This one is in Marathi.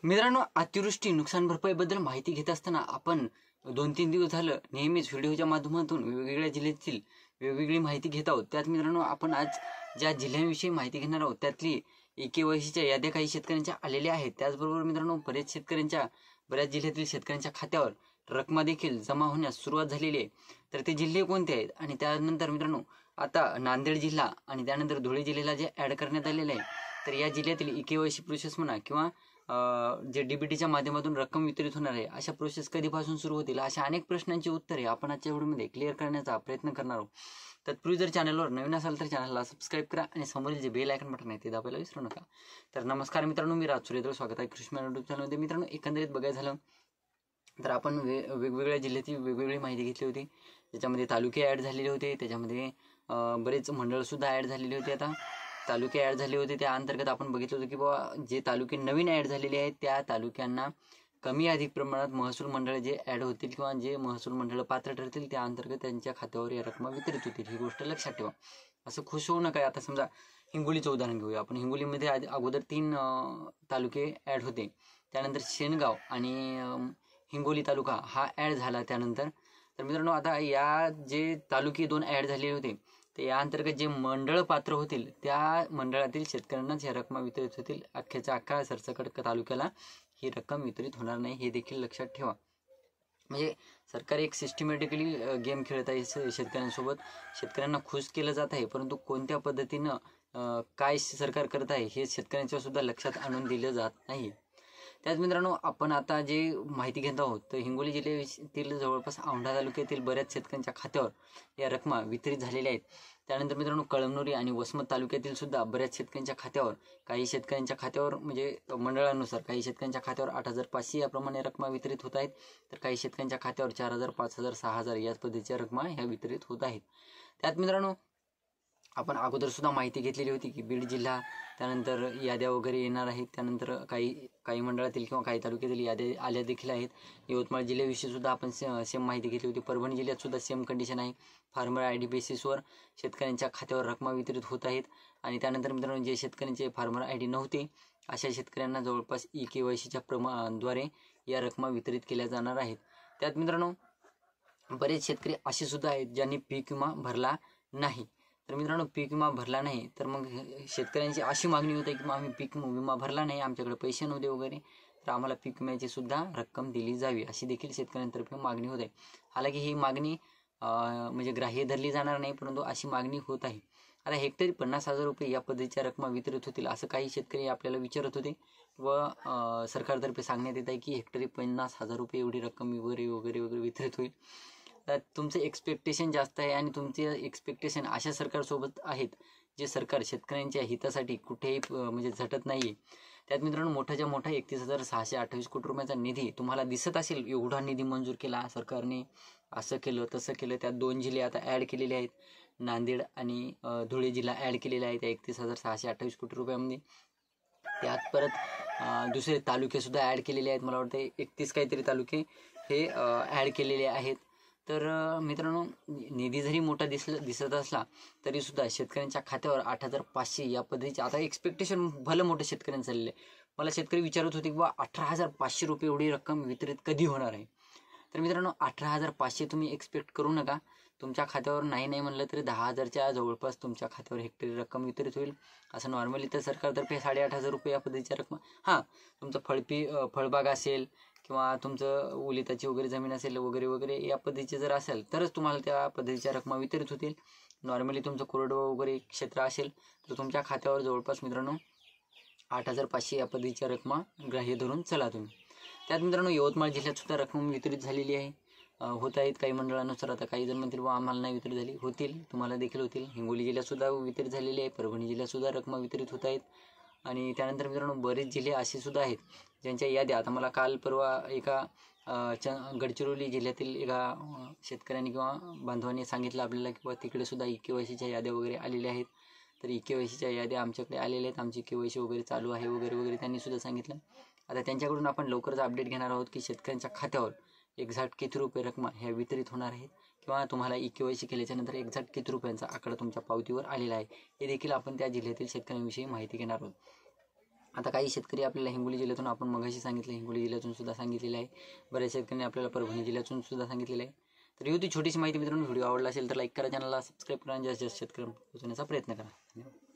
मित्रांनो, अतिवृष्टी नुकसान भरपाईबद्दल माहिती घेत असताना आपण 2-3 दिवस झालं नेहमीच व्हिडिओच्या माध्यमातून वेगवेगळ्या जिल्ह्यातील वेगवेगळी माहिती घेत आहोत. त्यात मित्रांनो, आपण आज ज्या जिल्ह्यांविषयी माहिती घेणार आहोत त्यातली केवायसीच्या याद्या काही शेतकऱ्यांच्या आलेल्या आहेत. त्याचबरोबर मित्रांनो, बऱ्याच जिल्ह्यातील शेतकऱ्यांच्या खात्यावर रकमा देखील जमा होण्यास सुरुवात झालेली आहे. तर ते जिल्हे कोणते आहेत आणि त्यानंतर मित्रांनो, आता नांदेड जिल्हा आणि त्यानंतर धुळे जिल्ह्याला जे ॲड करण्यात आलेले आहे, तर या जिल्ह्यातील केवायसी प्रोसेस म्हणा किंवा जे डीबीटीच्या माध्यमातून रक्कम वितरित होणार आहे, अशा प्रोसेस कधीपासून सुरू होतील, अशा अनेक प्रश्नांची उत्तरे आपण आजच्या व्हिडिओमध्ये क्लिअर करण्याचा प्रयत्न करणार आहोत. तत्पूर्वी जर चॅनलवर नवीन असाल तर चॅनलला सबस्क्राईब करा आणि समोरील जे बेल आयकॉन बटन आहे ते दाबायला विसरू नका. तर नमस्कार मित्रांनो, मी राज सूर्यदेव, स्वागत आहे कृषी युट्यूब चॅनलमध्ये. मित्रांनो, एकंदरीत बघायचं झालं तर आपण वेगवेगळ्या जिल्ह्याची वेगवेगळी माहिती घेतली होती. त्याच्यामध्ये तालुके ॲड झालेले होते, त्याच्यामध्ये बरेच मंडळसुद्धा ॲड झालेले होते. आता तालुके ॲड झाले होते त्या अंतर्गत आपण बघितलं होतं की बाबा जे तालुके नवीन ॲड झालेले आहेत त्या तालुक्यांना कमी अधिक प्रमाणात महसूल मंडळ जे ॲड होतील किंवा जे महसूल मंडळ पात्र ठरतील त्या अंतर्गत त्यांच्या खात्यावर या रकमा वितरित होतील, ही गोष्ट लक्षात ठेवा. असं खुश होऊ नका. आता समजा हिंगोलीचं उदाहरण घेऊया आपण. हिंगोलीमध्ये अगोदर 3 तालुके ॲड होते, त्यानंतर शेनगाव आणि हिंगोली तालुका हा ॲड झाला त्यानंतर. तर मित्रांनो, आता या जे तालुके 2 ॲड झालेले होते ते या अंतर्गत जे मंडळ पात्र होतील त्या मंडळातील शेतकऱ्यांनाच ह्या रकमा वितरित होतील. अख्ख्याच्या अख्खा सरसकट तालुक्याला ही रक्कम वितरित होणार नाही, हे देखील लक्षात ठेवा. म्हणजे सरकार एक सिस्टमॅटिकली गेम खेळत आहे शेतकऱ्यांसोबत. शेतकऱ्यांना खुश केलं जात आहे, परंतु कोणत्या पद्धतीनं काय सरकार करत आहे हे शेतकऱ्यांच्या सुद्धा लक्षात आणून दिलं जात नाही. त्याच मित्रांनो, आपण आता जे माहिती घेत आहोत तर हिंगोली जिल्ह्यातील जवळपास औंढा तालुक्यातील बऱ्याच शेतकऱ्यांच्या खात्यावर या रकमा वितरित झालेल्या आहेत. त्यानंतर मित्रांनो, कळमनुरी आणि वसमत तालुक्यातील सुद्धा बऱ्याच शेतकऱ्यांच्या खात्यावर, काही शेतकऱ्यांच्या खात्यावर म्हणजे मंडळानुसार काही शेतकऱ्यांच्या खात्यावर 8,500 याप्रमाणे रकमा वितरित होत आहेत, तर काही शेतकऱ्यांच्या खात्यावर 4,000, 5,000, 6,000 याच पद्धतीच्या रकमा ह्या वितरित होत आहेत. त्यात मित्रांनो, आपण अगोदर सुद्धा माहिती घेतलेली होती की बीड जिल्हा, त्यानंतर याद्या वगैरे येणार आहेत. त्यानंतर काही मंडळातील किंवा काही तालुक्यातील याद्या आल्या देखील आहेत. यवतमाळ जिल्ह्याविषयी सुद्धा आपण सेम माहिती घेतली होती. परभणी जिल्ह्यात सुद्धा सेम कंडिशन आहे. फार्मर आय डी बेसिसवर शेतकऱ्यांच्या खात्यावर रकमा वितरित होत आहेत. आणि त्यानंतर मित्रांनो, जे शेतकऱ्यांचे फार्मर आय डी नव्हते अशा शेतकऱ्यांना जवळपास केवायसीच्या द्वारे या रकमा वितरित केल्या जाणार आहेत. त्यात मित्रांनो, बरेच शेतकरी असे सुद्धा आहेत ज्यांनी पीक विमा भरला नाही. तर मित्रांनो, पीक विमा भरला नाही तर मग शेतकऱ्यांची अशी मागणी होते की आम्ही पीक विमा भरला नाही, आमच्याकडे पैसे नव्हते वगैरे, तर आम्हाला पीक विम्याची सुद्धा रक्कम दिली जावी, अशी देखील शेतकऱ्यांतर्फे मागणी होत आहे. हालाकी ही मागणी म्हणजे ग्राह्य धरली जाणार नाही, परंतु अशी मागणी होत आहे. आता हेक्टरी 50,000 रुपये या पद्धतीच्या रकमा वितरित होतील असं काही शेतकरी आपल्याला विचारत होते व सरकारतर्फे सांगण्यात येत आहे की हेक्टरी 50,000 रुपये एवढी रक्कम वगैरे वगैरे वगैरे वितरित होईल. तर तुमचं एक्सपेक्टेशन जास्त आहे आणि तुमचे एक्सपेक्टेशन अशा सरकारसोबत आहेत जे सरकार शेतकऱ्यांच्या हितासाठी कुठेही म्हणजे झटत नाही आहे. त्यात मित्रांनो, मोठ्याच्या मोठा 31,628 कोटी रुपयाचा निधी तुम्हाला दिसत असेल. एवढा निधी मंजूर केला सरकारने, असं केलं तसं केलं. त्यात 2 जिल्हे आता ॲड केलेले आहेत, नांदेड आणि धुळे जिल्हा ॲड केलेला आहे त्या 31,628 कोटी रुपयामध्ये. त्यात परत दुसरे तालुकेसुद्धा ॲड केलेले आहेत. मला वाटतं 31 काहीतरी तालुके हे ॲड केलेले आहेत. तर मित्रांनो, निधी जरी मोठा दिसत असला तरी सुद्धा शेतकऱ्यांच्या खात्यावर 8,500 या पद्धतीचे आता एक्सपेक्टेशन भलं मोठं शेतकऱ्यांचं चाललेलं आहे. मला शेतकरी विचारत होते की बा 18,500 रुपये एवढी रक्कम वितरित कधी होणार आहे. तर मित्रांनो, 18,500 तुम्ही एक्सपेक्ट करू नका. तुमच्या खात्यावर नाही म्हणलं तरी 10,000च्या जवळपास तुमच्या खात्यावर हेक्टरी रक्कम वितरित होईल. असं नॉर्मली तर सरकारतर्फे 8,500 रुपये या पद्धतीच्या रक्कम. हां, तुमचं फळबाग असेल किंवा तुमचं ओलिताची वगैरे जमीन असेल वगैरे वगैरे या पद्धतीचे जर असेल तरच तुम्हाला त्या पद्धतीच्या रकमा वितरित होतील. नॉर्मली तुमचं कोरडवाहू वगैरे क्षेत्र असेल तर तुमच्या खात्यावर जवळपास मित्रांनो 8,500 या पद्धतीच्या रकमा ग्राह्य धरून चला तुम्ही. त्यात मित्रांनो, यवतमाळ जिल्ह्यात सुद्धा रक्कम वितरित झालेली आहे, होत आहेत काही मंडळानुसार. आता काही जण म्हणतील बा आम्हाला नाही वितरित झाली, होतील, तुम्हाला देखील होतील. हिंगोली जिल्ह्यात सुद्धा वितरित झालेली आहे, परभणी जिल्ह्यात सुद्धा रकमा वितरित होत आहेत. आणि त्यानंतर मित्रांनो, बरेच जिल्हे असे सुद्धा आहेत ज्यांच्या याद्या, आता मला काल परवा एका गडचिरोली जिल्ह्यातील एका शेतकऱ्यांनी किंवा बांधवांनी सांगितलं आपल्याला की तिकडे सुद्धा केवायसीच्या याद्या वगैरे आलेल्या आहेत. तर केवायसीच्या याद्या आमच्याकडे आलेल्या आहेत, आमची केवायसी वगैरे चालू आहे वगैरे वगैरे त्यांनी सुद्धा सांगितलं. आता त्यांच्याकडून आपण लवकरच अपडेट घेणार आहोत की शेतकऱ्यांच्या खात्यावर एक्झॅक्ट किती रुपये रकमा ह्या वितरित होणार आहेत किंवा तुम्हाला केवायसी केल्याच्यानंतर एक्झॅक्ट किती रुपयांचा आकडा तुमच्या पावतीवर आलेला आहे, हे देखील आपण त्या जिल्ह्यातील शेतकऱ्यांविषयी माहिती घेणार आहोत. आता काही शेतकरी आपल्याला हिंगोली जिल्ह्यातून, आपण मगाशी सांगितलं हिंगोली जिल्ह्यातून सुद्धा सांगितलेलं आहे, बऱ्याच शेतकऱ्यांनी आपल्याला परभणी जिल्ह्यातून सुद्धा सांगितलेलं आहे. तर ही होती छोटीशी माहिती मित्रांनो. व्हिडिओ आवडला असेल तर लाईक करा, चॅनलला सबस्क्राईब करा आणि जास्तीत जास्त शेतकऱ्यांना पोहोचवण्याचा प्रयत्न करा. धन्यवाद.